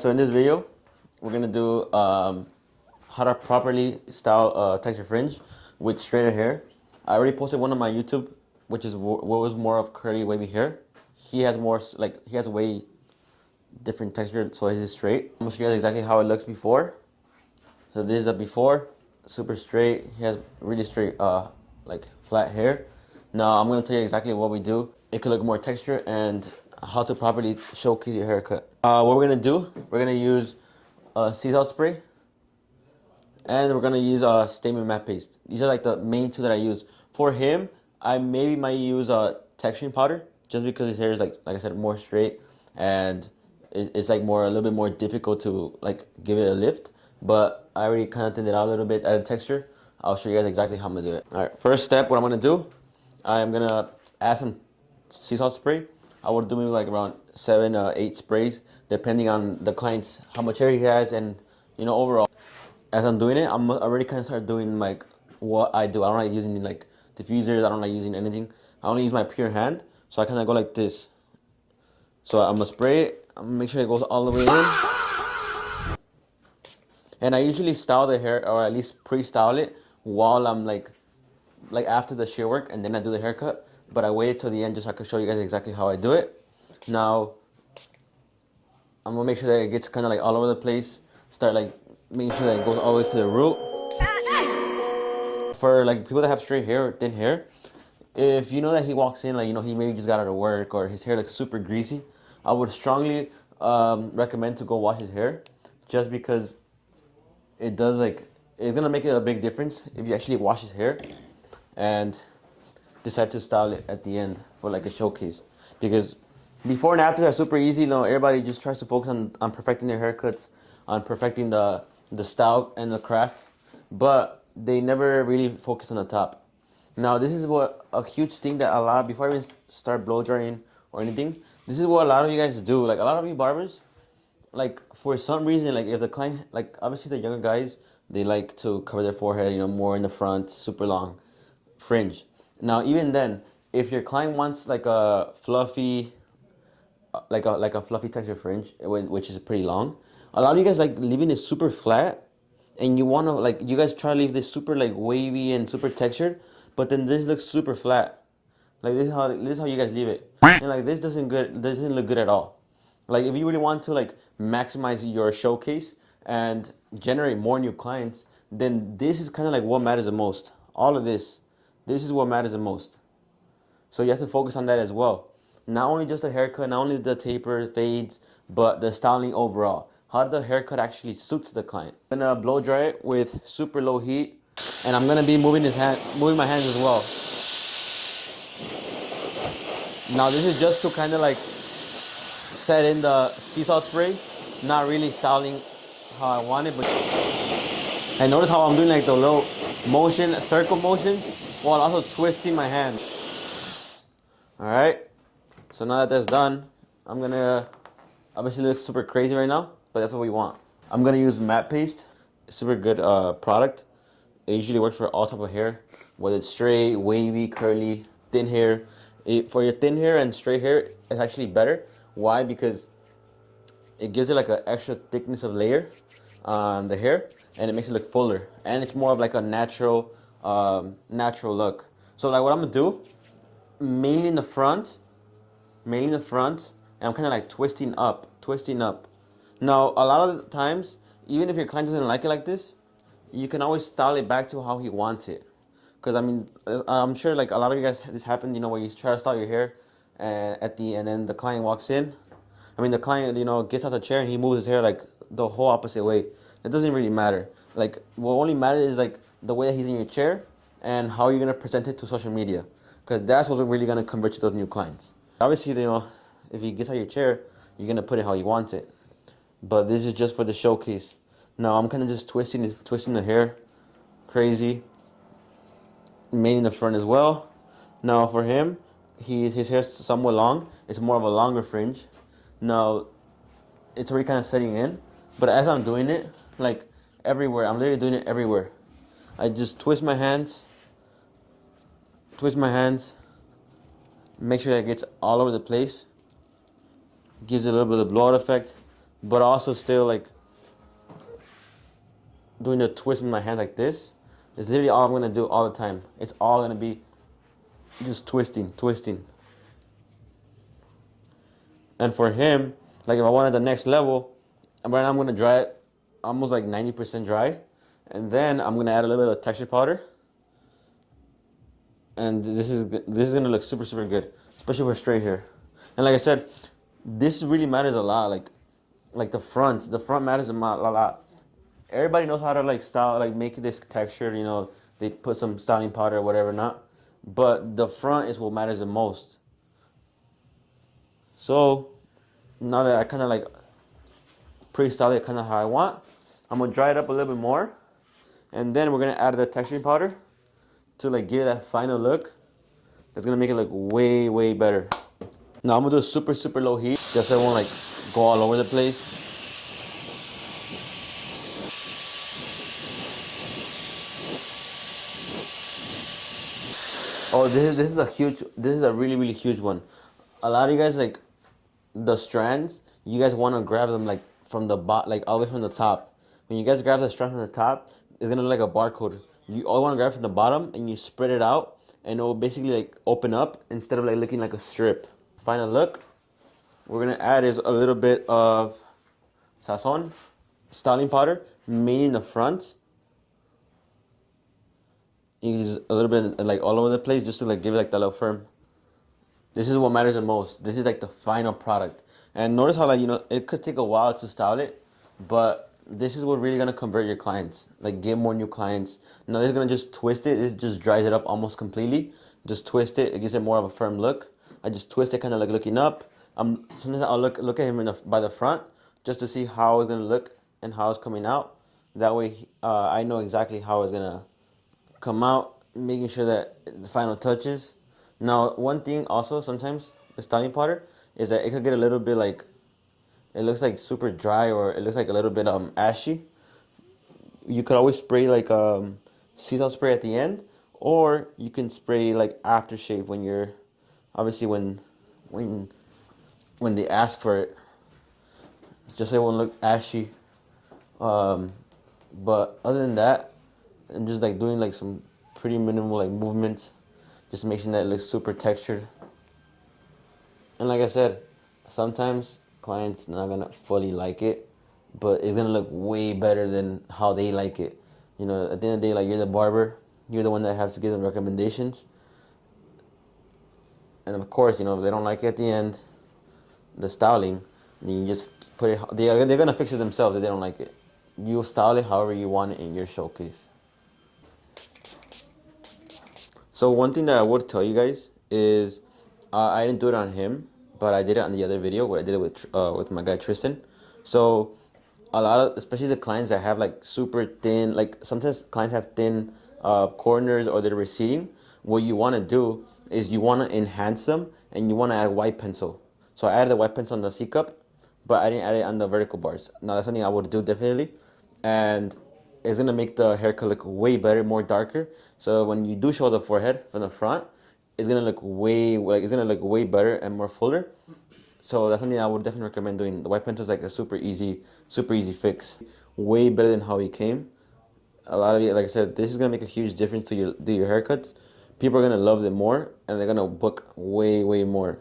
So in this video, we're gonna do how to properly style texture fringe with straighter hair. I already posted one on my YouTube, which is what was more of curly wavy hair. He has more he has way different texture, so his is straight. I'm gonna show you guys exactly how it looks before. So this is a before, super straight. He has really straight, like flat hair. Now I'm gonna tell you exactly what we do. It could look more texture and how to properly showcase your haircut. What we're gonna do, we're gonna use sea salt spray, and we're gonna use statement matte paste. These are like the main two that I use. For him, I maybe might use texturing powder, just because his hair is like I said, more straight, and it's like a little bit more difficult to like give it a lift. But I already kind of thinned it out a little bit, added texture. I'll show you guys exactly how I'm gonna do it. All right, first step, what I'm gonna do, I'm gonna add some sea salt spray. I would do maybe like around 7 8 sprays, depending on the client's, how much hair he has, and overall. As I'm doing it, I'm already kind of start doing like what I do. I don't like using like diffusers. I don't like using anything. I only use my pure hand. So I kind of go like this. So I'm gonna spray it. I'm gonna make sure it goes all the way in. And I usually style the hair, or at least pre-style it, while I'm like after the shear work, and then I do the haircut. But I waited till the end just so I could show you guys exactly how I do it. Now, I'm gonna make sure that it gets kind of like all over the place. Start like making sure that it goes all the way to the root. For like people that have straight hair or thin hair, if you know that he walks in, like he maybe just got out of work or his hair looks super greasy, I would strongly recommend to go wash his hair, just because it does it's gonna make it a big difference if you actually wash his hair and decide to style it at the end for like a showcase. Because before and after are super easy. Everybody just tries to focus on perfecting their haircuts, on perfecting the style and the craft, but they never really focus on the top. Now this is what a huge thing that before I even start blow drying or anything, this is what a lot of you guys do. Like a lot of you barbers, like for some reason, like if the client, like obviously the younger guys, they like to cover their forehead, more in the front, super long fringe. Now even then, if your client wants like a fluffy, like a fluffy texture fringe, which is pretty long, a lot of you guys like leaving it super flat, and you want to you guys try to leave this super like wavy and super textured, but then this looks super flat. Like this is how you guys leave it, and like this doesn't look good at all. Like if you really want to like maximize your showcase and generate more new clients, then this is kind of like what matters the most. All of this is what matters the most. So you have to focus on that as well. Not only just the haircut, not only the taper, fades, but the styling overall. How the haircut actually suits the client. I'm gonna blow dry it with super low heat, and I'm gonna be moving my hands as well. Now this is just to kind of like set in the sea salt spray, not really styling how I want it. But and notice how I'm doing like the little circle motions, while also twisting my hand. All right. So now that that's done, I'm gonna, obviously it looks super crazy right now, but that's what we want. I'm gonna use matte paste, super good product. It usually works for all type of hair, whether it's straight, wavy, curly, thin hair. For your thin hair and straight hair, it's actually better. Why? Because it gives it like an extra thickness of layer on the hair, and it makes it look fuller, and it's more of like a natural look. So like what I'm gonna do, mainly in the front, and I'm kind of like twisting up. Now, a lot of the times, even if your client doesn't like it like this, you can always style it back to how he wants it. Because I mean, I'm sure like a lot of you guys, this happened, where you try to style your hair, and then the client walks in. I mean, the client, gets out the chair and he moves his hair like the whole opposite way. It doesn't really matter. Like, what only matters is like the way that he's in your chair and how you're gonna present it to social media. Because that's what's really gonna convert you to those new clients. Obviously, if he gets out of your chair, you're gonna put it how he wants it. But this is just for the showcase. Now I'm kind of just twisting the hair, crazy. Made in the front as well. Now for him, his hair's somewhat long. It's more of a longer fringe. Now it's already kind of setting in, but as I'm doing it, like everywhere, I'm literally doing it everywhere. I just twist my hands, make sure that it gets all over the place. Gives it a little bit of blowout effect. but also still like doing the twist with my hand like this is literally all I'm gonna do all the time. It's all gonna be just twisting, twisting. And for him, like if I wanted the next level, right now I'm gonna dry it almost like 90% dry, and then I'm gonna add a little bit of texture powder, and this is gonna look super super good, especially for straight hair. And like I said, this really matters a lot. Like the front matters a lot. Everybody knows how to like style, like make this texture. You know, they put some styling powder or whatever not, but the front is what matters the most. So now that I kind of like pre-style it kind of how I want, I'm gonna dry it up a little bit more, and then we're gonna add the texturing powder to like give that final look. That's gonna make it look way way better. Now I'm gonna do a super super low heat, just so it won't like go all over the place. Oh, this is a really really huge one. A lot of you guys like the strands. You guys want to grab them like from the like all the way from the top. When you guys grab the strand from the top, it's gonna look like a barcode. You all want to grab from the bottom and you spread it out, and it will basically like open up instead of like looking like a strip. Final look. We're gonna add is a little bit of sazon, styling powder, mainly in the front. You use a little bit like all over the place just to like give it like that little firm. This is what matters the most. This is like the final product. And notice how like, you know, it could take a while to style it, but this is what really gonna convert your clients. Like get more new clients. Now this is gonna just twist it. This just dries it up almost completely. Just twist it. It gives it more of a firm look. I just twist it, kind of like looking up. Sometimes I'll look at him by the front just to see how it's gonna look and how it's coming out. That way, I know exactly how it's gonna come out, making sure that the final touches. Now, one thing also sometimes with styling powder is that it could get a little bit like, it looks like super dry or it looks like a little bit ashy. You could always spray like sea salt spray at the end, or you can spray like aftershave when you're obviously when when they ask for it, just so it won't look ashy. Um, but other than that, I'm just like doing like some pretty minimal like movements, just making that it looks super textured. And like I said, sometimes clients not gonna fully like it, but it's gonna look way better than how they like it. You know, at the end of the day, like you're the barber, you're the one that has to give them recommendations. And of course, you know, if they don't like it at the end, the styling, then you just put it. They're gonna fix it themselves if they don't like it. You style it however you want it in your showcase. So one thing that I would tell you guys is, I didn't do it on him, but I did it on the other video where I did it with my guy Tristan. So a lot of, especially the clients that have like super thin, like sometimes clients have thin corners or they're receding. What you want to do is you want to enhance them and you want to add white pencil. So I added the white pencil on the C cup, but I didn't add it on the vertical bars. Now that's something I would do definitely, and it's gonna make the haircut look way better, more darker. So when you do show the forehead from the front, it's gonna look way better and more fuller. So that's something I would definitely recommend doing. The white pencil is like a super easy fix. Way better than how he came. A lot of you, like I said, this is gonna make a huge difference to your haircuts. People are gonna love it more, and they're gonna book way more.